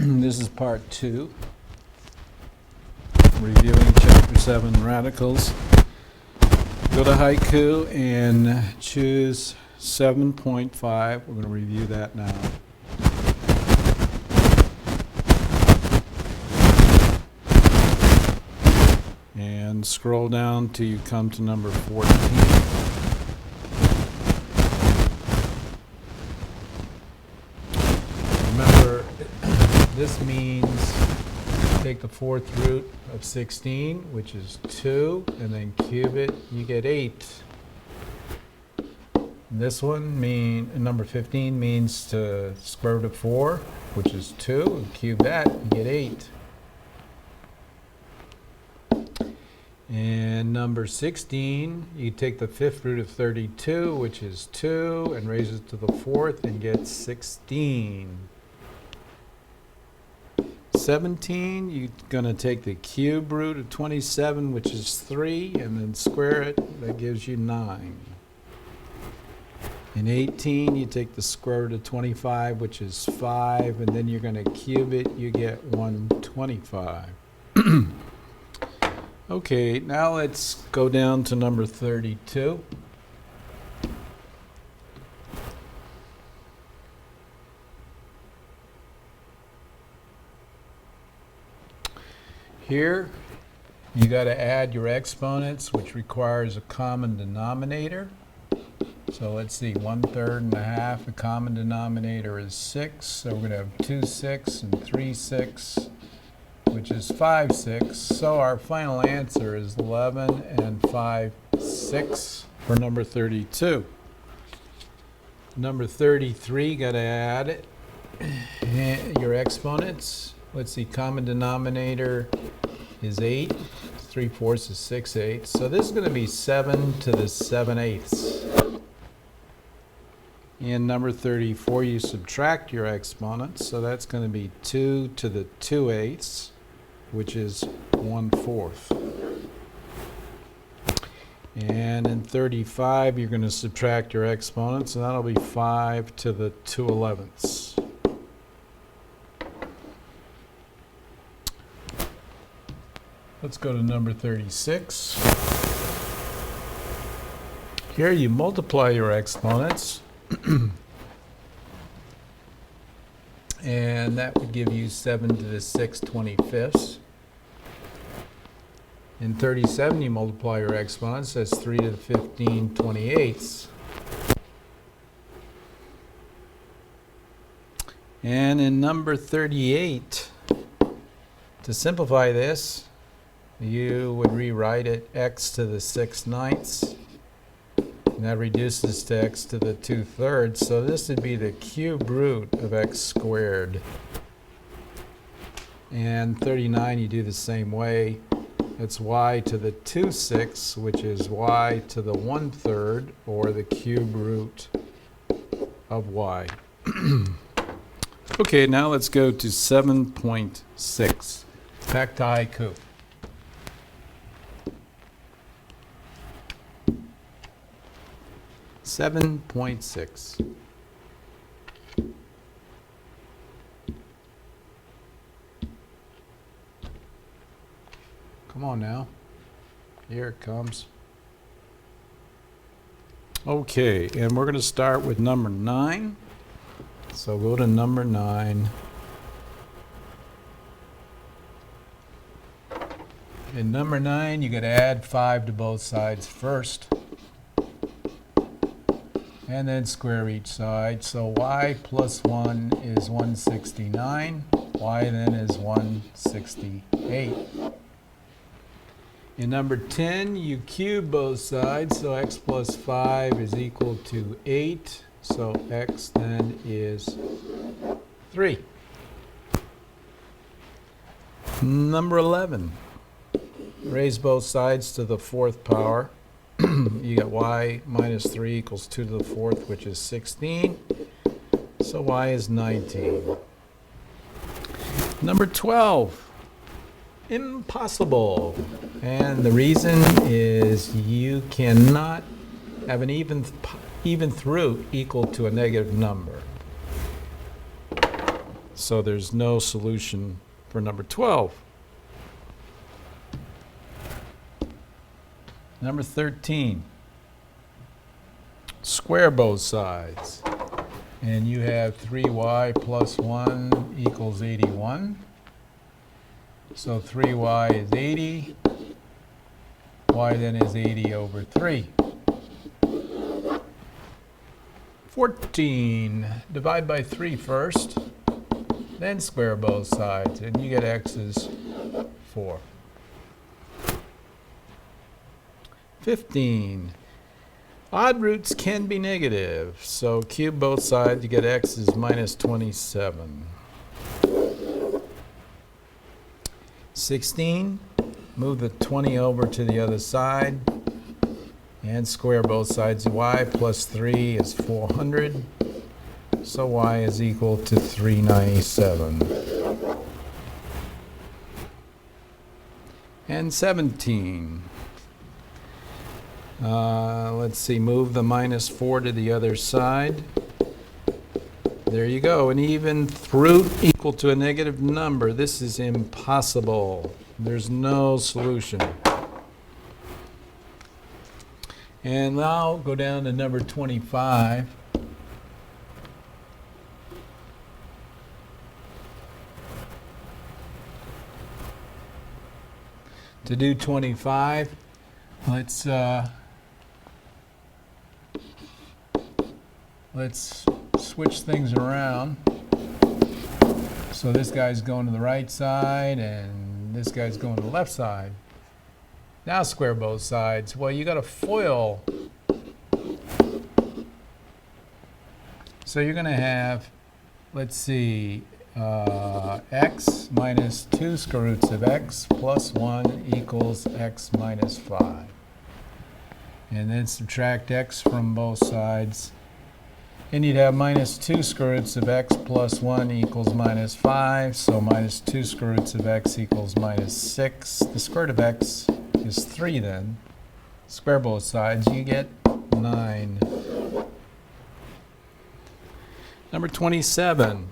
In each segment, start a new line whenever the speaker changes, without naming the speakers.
This is part 2, reviewing chapter 7, radicals. Go to haiku and choose 7.5. We're going to review that now. And scroll down till you come to number 14. Remember, this means take the fourth root of 16, which is 2, and then cube it, you get 8. This one, number 15, means to square root of 4, which is 2, and cube that, you get 8. And number 16, you take the fifth root of 32, which is 2, and raise it to the fourth and get 16. 17, you're going to take the cube root of 27, which is 3, and then square it. That gives you 9. In 18, you take the square root of 25, which is 5, and then you're going to cube it. You get 125. Okay, now let's go down to number 32. Here, you got to add your exponents, which requires a common denominator. So let's see, 1/3 and a half. The common denominator is 6. So we're going to have 2 6 and 3 6, which is 5 6. So our final answer is 11 and 5 6 for number 32. Number 33, got to add it. Your exponents. Let's see, common denominator is 8. 3/4 is 6/8. So this is going to be 7 to the 7/8. In number 34, you subtract your exponents. So that's going to be 2 to the 2/8, which is 1/4. And in 35, you're going to subtract your exponents, and that'll be 5 to the 2/11. Let's go to number 36. Here you multiply your exponents, and that would give you 7 to the 6/25. In 37, you multiply your exponents, that's 3 to the 15/28. And in number 38, to simplify this, you would rewrite it x to the 6/9, and that reduces to x to the 2/3. So this would be the cube root of x squared. And 39, you do the same way. It's y to the 2/6, which is y to the 1/3, or the cube root of y. Okay, now let's go to 7.6. Back to haiku. Seven point 6. Come on now. Here it comes. Okay, and we're going to start with number 9. So go to number 9. In number 9, you got to add 5 to both sides first, and then square each side. So y plus 1 is 169. Y then is 168. In number 10, you cube both sides. So x plus 5 is equal to 8. So x then is 3. Number 11. Raise both sides to the 4th power. You got y minus 3 equals 2 to the 4th, which is 16. So y is 19. Number 12. Impossible. And the reason is you cannot have an eventh root equal to a negative number. So there's no solution for number 12. Number 13. Square both sides. And you have 3y plus 1 equals 81. So 3y is 80. Y then is 80 over 3. 14. Divide by 3 first, then square both sides, and you get x is 4. 15. Odd roots can be negative, so cube both sides, you get x is minus 27. 16. Move the 20 over to the other side and square both sides. Y plus 3 is 400, so y is equal to 397. And 17. Let's see, move the minus 4 to the other side. There you go, an even root equal to a negative number. This is impossible. There's no solution. And now go down to number 25. To do 25, let's switch things around. So this guy's going to the right side and this guy's going to the left side. Now square both sides. Well, you got a FOIL. So you're going to have, let's see, x minus 2 square roots of x plus 1 equals x minus 5. And then subtract x from both sides. And you'd have minus 2 square roots of x plus 1 equals minus 5. So minus 2 square roots of x equals minus 6. The square root of x is 3 then. Square both sides, you get 9. Number 27.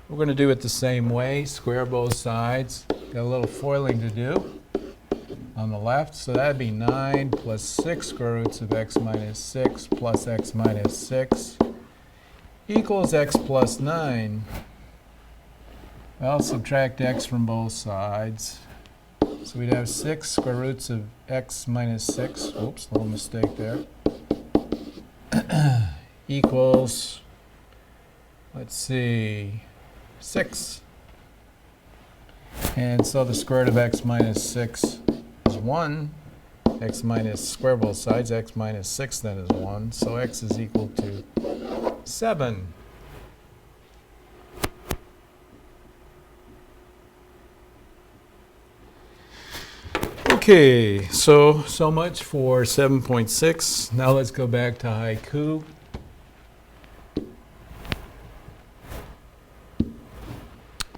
We're going to do it the same way, square both sides. Got a little foiling to do on the left, so that'd be 9 plus 6 square roots of x minus 6 plus x minus 6 equals x plus 9. Well, subtract x from both sides. So we'd have 6 square roots of x minus 6, oops, little mistake there, equals, let's see, 6. And so the square root of x minus 6 is 1. X minus square both sides, x minus 6 then is 1. So x is equal to 7. Okay, so much for 7.6. Now let's go back to haiku.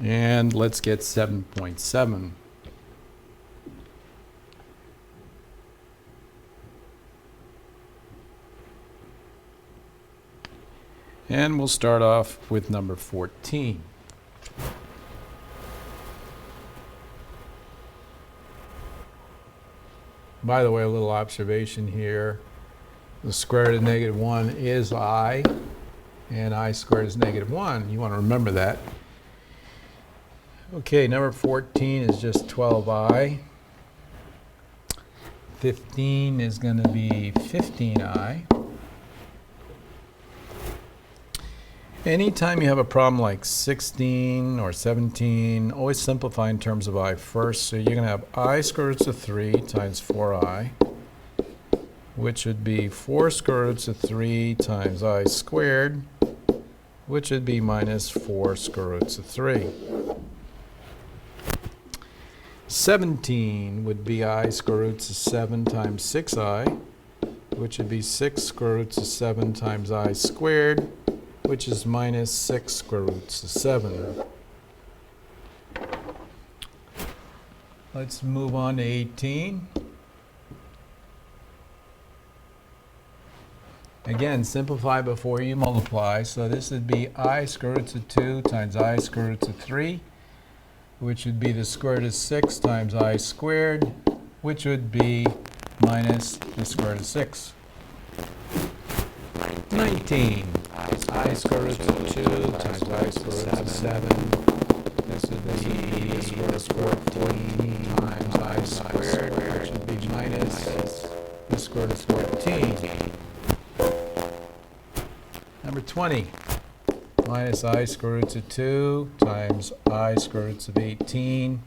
And let's get 7.7. And we'll start off with number 14. By the way, a little observation here. The square root of negative 1 is I, and I squared is negative 1. You want to remember that. Okay, number 14 is just 12i. 15 is going to be 15i. Anytime you have a problem like 16 or 17, always simplify in terms of I first. So you're going to have I square roots of 3 times 4i, which would be 4 square roots of 3 times I squared, which would be minus 4 square roots of 3. 17 would be I square roots of 7 times 6i, which would be 6 square roots of 7 times I squared, which is minus 6 square roots of 7. Let's move on to 18. Again, simplify before you multiply. So this would be I square root of 2 times I square root of 3, which would be the square root of 6 times I squared, which would be minus the square root of 6. 19. I square root of 2 times I square root of 7. This would be the square root of 14 times I squared, which would be minus the square root of 14. Number 20. Minus I square root of 2 times I square root of 18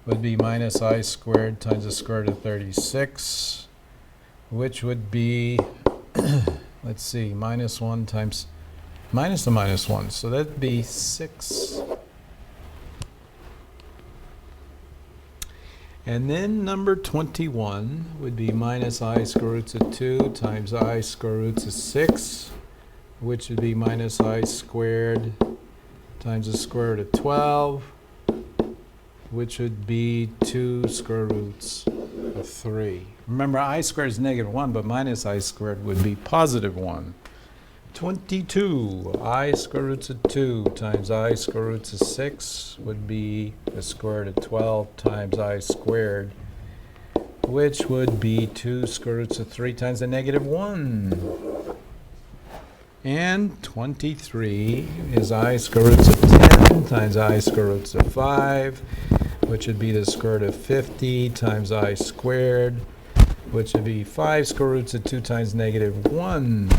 would be minus I squared times the square root of 36, which would be, let's see, minus 1 times minus the minus 1. So that'd be 6. And then number 21 would be minus I square root of 2 times I square root of 6, which would be minus I squared times the square root of 12, which would be 2 square roots of 3. Remember, I squared is negative 1, but minus I squared would be positive 1. 22. I square root of 2 times I square root of 6 would be the square root of 12 times I squared, which would be 2 square roots of 3 times the negative 1. And 23 is I square roots of 10 times I square roots of 5, which would be the square root of 50 times I squared, which would be 5 square roots of 2 times negative 1.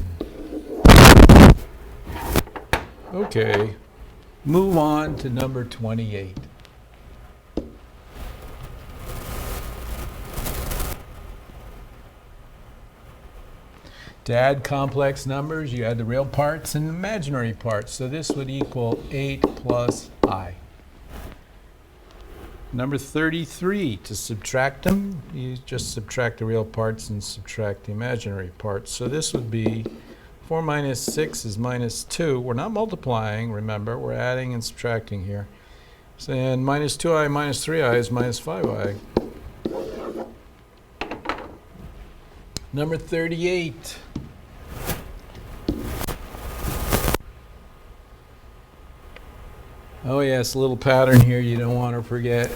Okay, move on to number 28. To add complex numbers, you add the real parts and imaginary parts. So this would equal 8 plus I. Number 33, to subtract them, you just subtract the real parts and subtract the imaginary parts. So this would be 4 minus 6 is minus 2. We're not multiplying, remember, we're adding and subtracting here. So, and minus 2i minus 3i is minus 5i. Number 38. Oh yes, a little pattern here you don't want to forget.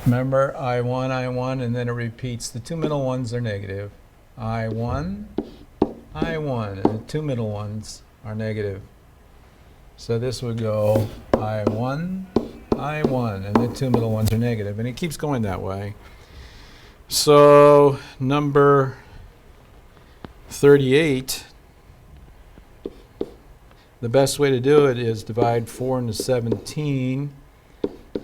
Remember, I1, and then it repeats. The two middle ones are negative. I1, and the two middle ones are negative. So this would go I1, and the two middle ones are negative. And it keeps going that way. So number 38, the best way to do it is divide 4 into 17.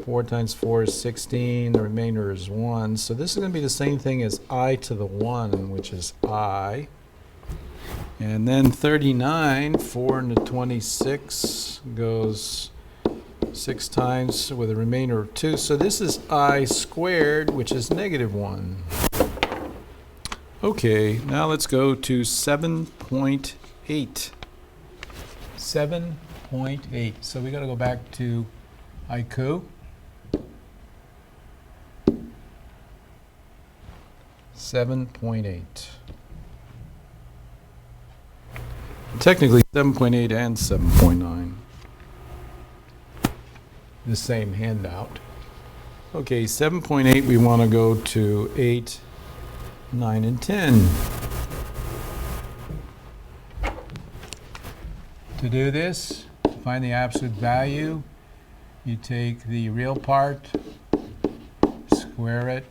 4 times 4 is 16. The remainder is 1. So this is going to be the same thing as I to the 1, which is I. And then 39, 4 into 26 goes 6 times with a remainder of 2. So this is I squared, which is negative 1. Okay, now let's go to 7.8. 7.8. So we got to go back to haiku. 7.8. Technically 7.8 and 7.9. The same handout. Okay, 7.8 we want to go to 8, 9, and 10. To do this, to find the absolute value, you take the real part, square it,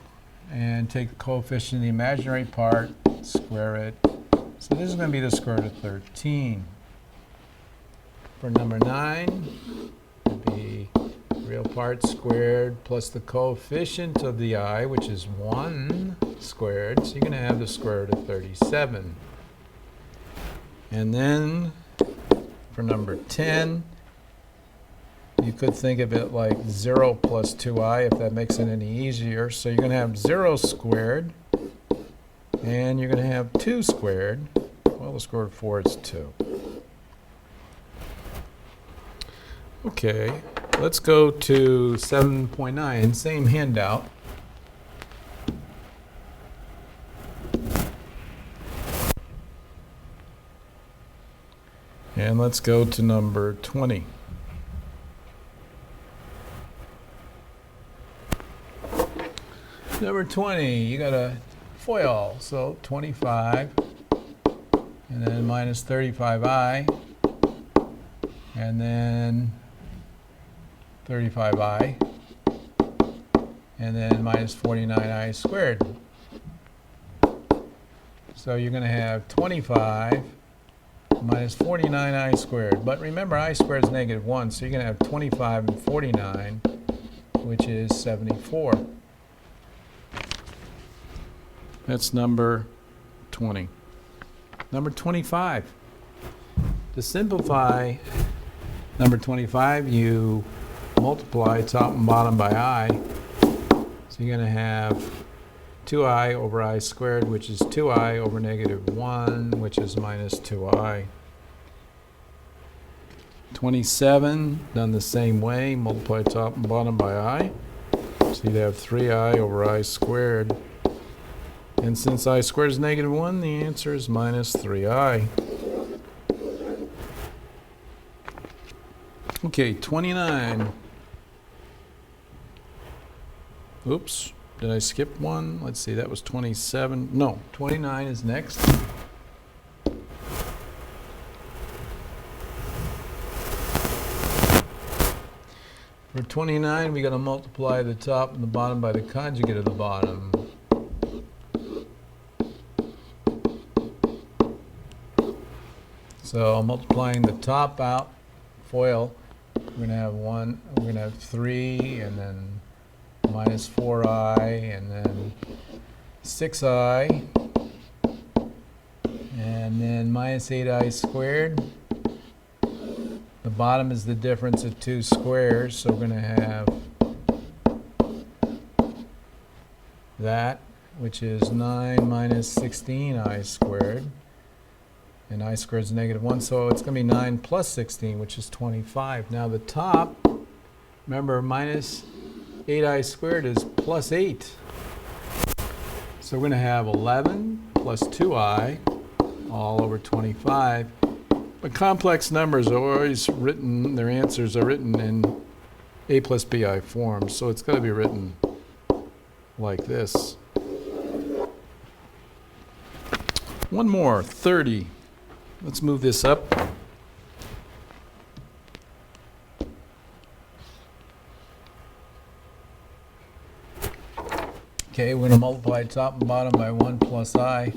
and take the coefficient of the imaginary part, square it. So this is going to be the square root of 13. For number 9, it would be real part squared plus the coefficient of the I, which is 1 squared. So you're going to have the square root of 37. And then for number 10, you could think of it like 0 plus 2i, if that makes it any easier. So you're going to have 0 squared, and you're going to have 2 squared. Well, the square root of 4 is 2. Okay, let's go to 7.9, same handout. And let's go to number 20. Number 20, you got a FOIL, so 25, and then minus 35i, and then 35i, and then minus 49i squared. So you're going to have 25 minus 49i squared. But remember, I squared is negative 1, so you're going to have 25 and 49, which is 74. That's number 20. Number 25. To simplify number 25, you multiply top and bottom by I. So you're going to have 2i over I squared, which is 2i over negative 1, which is minus 2i. 27, done the same way, multiply top and bottom by I. So you'd have 3i over I squared. And since I squared is negative 1, the answer is minus 3i. Okay, 29. Oops, did I skip one? Let's see, that was 27. No, 29 is next. For 29, we got to multiply the top and the bottom by the conjugate of the bottom. So multiplying the top out, FOIL, we're going to have 1, we're going to have 3, and then minus 4i, and then 6i, and then minus 8i squared. The bottom is the difference of two squares, so we're going to have that, which is 9 minus 16i squared. And I squared is negative 1, so it's going to be 9 plus 16, which is 25. Now the top, remember, minus 8i squared is plus 8. So we're going to have 11 plus 2i all over 25. But complex numbers are always written, their answers are written in a plus bi form, so it's got to be written like this. One more, 30. Let's move this up. Okay, we're going to multiply top and bottom by 1 plus I.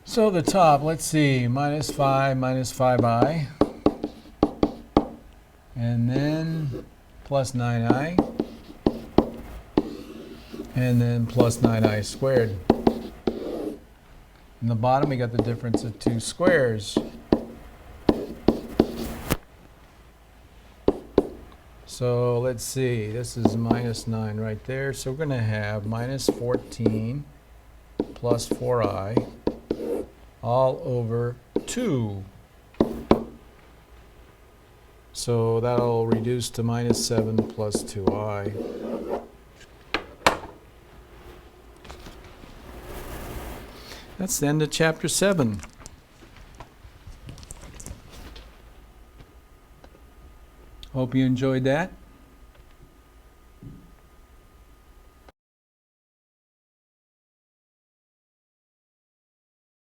So the top, let's see, minus 5i, and then plus 9i, and then plus 9i squared. In the bottom, we got the difference of two squares. So let's see, this is minus 9 right there. So we're going to have minus 14 plus 4i all over 2. So that'll reduce to minus 7 plus 2i. That's the end of chapter 7. Hope you enjoyed that.